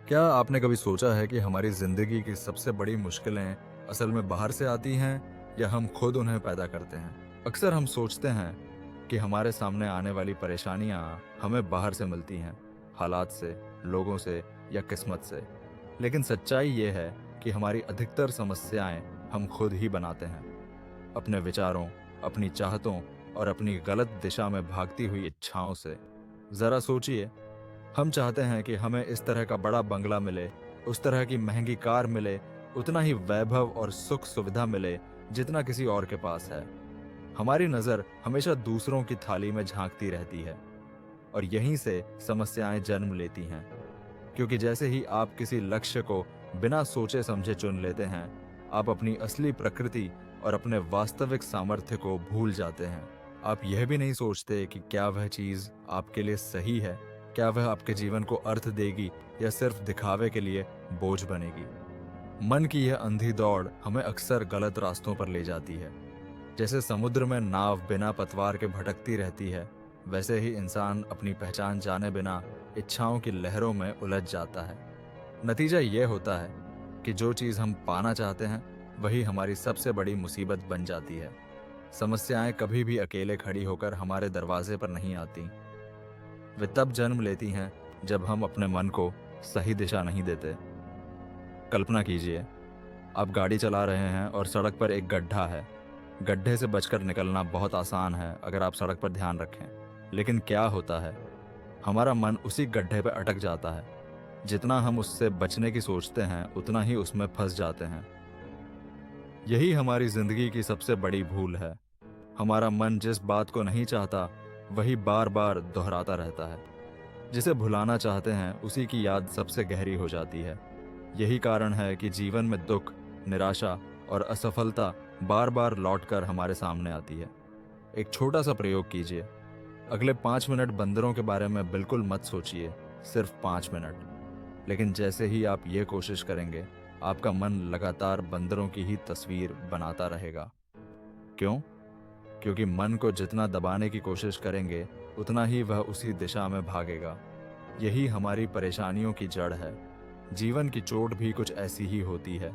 क्या आपने कभी सोचा है कि हमारी ज़िंदगी की सबसे बड़ी मुश्किलें असल में बाहर से आती हैं या हम खुद उन्हें पैदा करते हैं? अक्सर हम सोचते हैं कि हमारे सामने आने वाली परेशानियां हमें बाहर से मिलती हैं, हालात से, लोगों से या किस्मत से। लेकिन सच्चाई ये है कि हमारी अधिकतर समस्याएं हम खुद ही बनाते हैं, अपने विचारों, अपनी चाहतों और अपनी गलत दिशा में भागती हुई इच्छाओं से। ज़रा सोचिए, हम चाहते हैं कि हमें इस तरह का बड़ा बंगला मिले, उस तरह की महंगी कार मिले, उतना ही वैभव और सुख सुविधा मिले जितना किसी और के पास है। हमारी नज़र हमेशा दूसरों की थाली में झांकती रहती है और यहीं से समस्याएं जन्म लेती हैं। क्योंकि जैसे ही आप किसी लक्ष्य को बिना सोचे समझे चुन लेते हैं, आप अपनी असली प्रकृति और अपने वास्तविक सामर्थ्य को भूल जाते हैं। आप यह भी नहीं सोचते कि क्या वह चीज़ आपके लिए सही है, क्या वह आपके जीवन को अर्थ देगी या सिर्फ दिखावे के लिए बोझ बनेगी। मन की यह अंधी दौड़ हमें अक्सर गलत रास्तों पर ले जाती है। जैसे समुद्र में नाव बिना पतवार के भटकती रहती है, वैसे ही इंसान अपनी पहचान जाने बिना इच्छाओं की लहरों में उलझ जाता है। नतीजा यह होता है कि जो चीज़ हम पाना चाहते हैं वही हमारी सबसे बड़ी मुसीबत बन जाती है। समस्याएं कभी भी अकेले खड़ी होकर हमारे दरवाजे पर नहीं आती। वे तब जन्म लेती हैं जब हम अपने मन को सही दिशा नहीं देते। कल्पना कीजिए, आप गाड़ी चला रहे हैं और सड़क पर एक गड्ढा है। गड्ढे से बचकर निकलना बहुत आसान है अगर आप सड़क पर ध्यान रखें। लेकिन क्या होता है, हमारा मन उसी गड्ढे पर अटक जाता है। जितना हम उससे बचने की सोचते हैं उतना ही उसमें फंस जाते हैं। यही हमारी जिंदगी की सबसे बड़ी भूल है। हमारा मन जिस बात को नहीं चाहता वही बार बार दोहराता रहता है। जिसे भुलाना चाहते हैं उसी की याद सबसे गहरी हो जाती है। यही कारण है कि जीवन में दुख, निराशा और असफलता बार बार लौटकर हमारे सामने आती है। एक छोटा सा प्रयोग कीजिए। अगले 5 मिनट बंदरों के बारे में बिल्कुल मत सोचिए, सिर्फ 5 मिनट। लेकिन जैसे ही आप ये कोशिश करेंगे, आपका मन लगातार बंदरों की ही तस्वीर बनाता रहेगा। क्यों? क्योंकि मन को जितना दबाने की कोशिश करेंगे उतना ही वह उसी दिशा में भागेगा। यही हमारी परेशानियों की जड़ है। जीवन की चोट भी कुछ ऐसी ही होती है।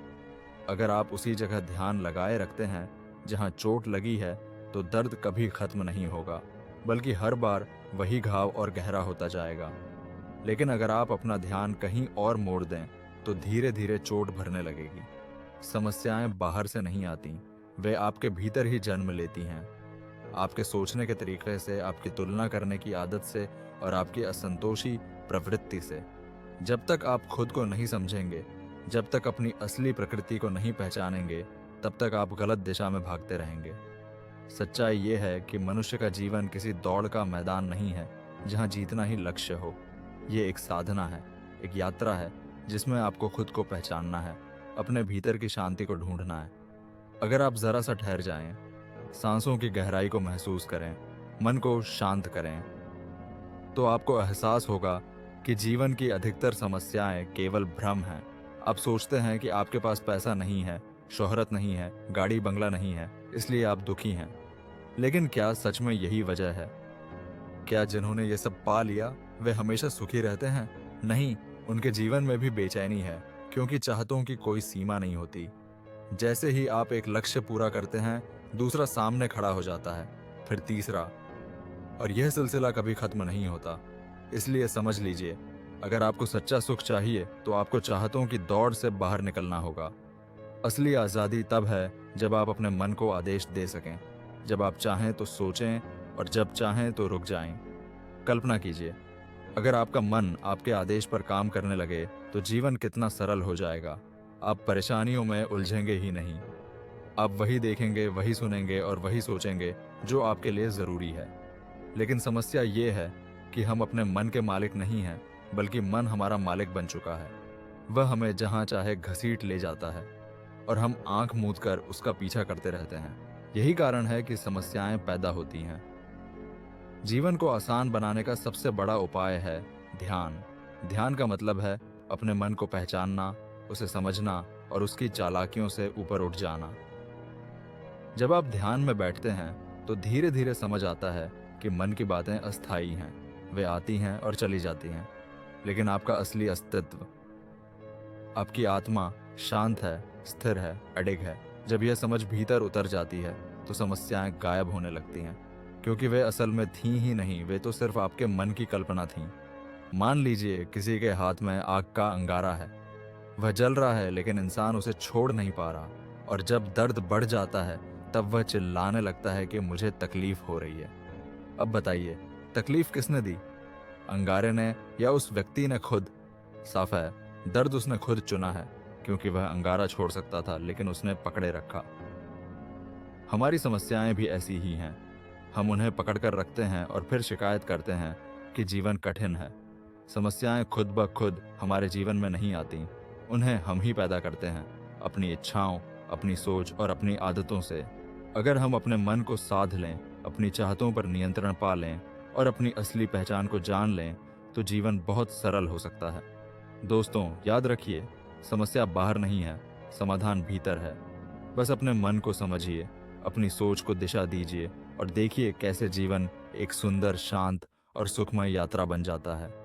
अगर आप उसी जगह ध्यान लगाए रखते हैं जहां चोट लगी है, तो दर्द कभी खत्म नहीं होगा, बल्कि हर बार वही घाव और गहरा होता जाएगा। लेकिन अगर आप अपना ध्यान कहीं और मोड़ दें, तो धीरे धीरे चोट भरने लगेगी। समस्याएं बाहर से नहीं आती, वे आपके भीतर ही जन्म लेती हैं। आपके सोचने के तरीके से, आपकी तुलना करने की आदत से और आपकी असंतोषी प्रवृत्ति से। जब तक आप खुद को नहीं समझेंगे, जब तक अपनी असली प्रकृति को नहीं पहचानेंगे, तब तक आप गलत दिशा में भागते रहेंगे। सच्चाई ये है कि मनुष्य का जीवन किसी दौड़ का मैदान नहीं है जहां जीतना ही लक्ष्य हो। ये एक साधना है, एक यात्रा है जिसमें आपको खुद को पहचानना है, अपने भीतर की शांति को ढूंढना है। अगर आप जरा सा ठहर जाएं, सांसों की गहराई को महसूस करें, मन को शांत करें, तो आपको एहसास होगा कि जीवन की अधिकतर समस्याएं केवल भ्रम हैं। आप सोचते हैं कि आपके पास पैसा नहीं है, शोहरत नहीं है, गाड़ी बंगला नहीं है, इसलिए आप दुखी हैं। लेकिन क्या सच में यही वजह है? क्या जिन्होंने ये सब पा लिया वे हमेशा सुखी रहते हैं? नहीं, उनके जीवन में भी बेचैनी है, क्योंकि चाहतों की कोई सीमा नहीं होती। जैसे ही आप एक लक्ष्य पूरा करते हैं, दूसरा सामने खड़ा हो जाता है, फिर तीसरा, और यह सिलसिला कभी खत्म नहीं होता। इसलिए समझ लीजिए, अगर आपको सच्चा सुख चाहिए तो आपको चाहतों की दौड़ से बाहर निकलना होगा। असली आज़ादी तब है जब आप अपने मन को आदेश दे सकें, जब आप चाहें तो सोचें और जब चाहें तो रुक जाएं। कल्पना कीजिए, अगर आपका मन आपके आदेश पर काम करने लगे तो जीवन कितना सरल हो जाएगा। आप परेशानियों में उलझेंगे ही नहीं। आप वही देखेंगे, वही सुनेंगे और वही सोचेंगे जो आपके लिए ज़रूरी है। लेकिन समस्या ये है कि हम अपने मन के मालिक नहीं हैं, बल्कि मन हमारा मालिक बन चुका है। वह हमें जहाँ चाहे घसीट ले जाता है और हम आंख मूंद कर उसका पीछा करते रहते हैं। यही कारण है कि समस्याएं पैदा होती हैं। जीवन को आसान बनाने का सबसे बड़ा उपाय है ध्यान। ध्यान का मतलब है अपने मन को पहचानना, उसे समझना और उसकी चालाकियों से ऊपर उठ जाना। जब आप ध्यान में बैठते हैं तो धीरे धीरे समझ आता है कि मन की बातें अस्थायी हैं। वे आती हैं और चली जाती हैं, लेकिन आपका असली अस्तित्व, आपकी आत्मा शांत है, स्थिर है, अडिग है। जब यह समझ भीतर उतर जाती है तो समस्याएं गायब होने लगती हैं, क्योंकि वे असल में थीं ही नहीं, वे तो सिर्फ आपके मन की कल्पना थीं। मान लीजिए किसी के हाथ में आग का अंगारा है। वह जल रहा है लेकिन इंसान उसे छोड़ नहीं पा रहा, और जब दर्द बढ़ जाता है तब वह चिल्लाने लगता है कि मुझे तकलीफ हो रही है। अब बताइए, तकलीफ किसने दी? अंगारे ने या उस व्यक्ति ने खुद? साफ है, दर्द उसने खुद चुना है, क्योंकि वह अंगारा छोड़ सकता था लेकिन उसने पकड़े रखा। हमारी समस्याएं भी ऐसी ही हैं। हम उन्हें पकड़कर रखते हैं और फिर शिकायत करते हैं कि जीवन कठिन है। समस्याएं खुद ब खुद हमारे जीवन में नहीं आती, उन्हें हम ही पैदा करते हैं, अपनी इच्छाओं, अपनी सोच और अपनी आदतों से। अगर हम अपने मन को साध लें, अपनी चाहतों पर नियंत्रण पा लें और अपनी असली पहचान को जान लें, तो जीवन बहुत सरल हो सकता है। दोस्तों, याद रखिए, समस्या बाहर नहीं है, समाधान भीतर है। बस अपने मन को समझिए, अपनी सोच को दिशा दीजिए और देखिए कैसे जीवन एक सुंदर, शांत और सुखमय यात्रा बन जाता है।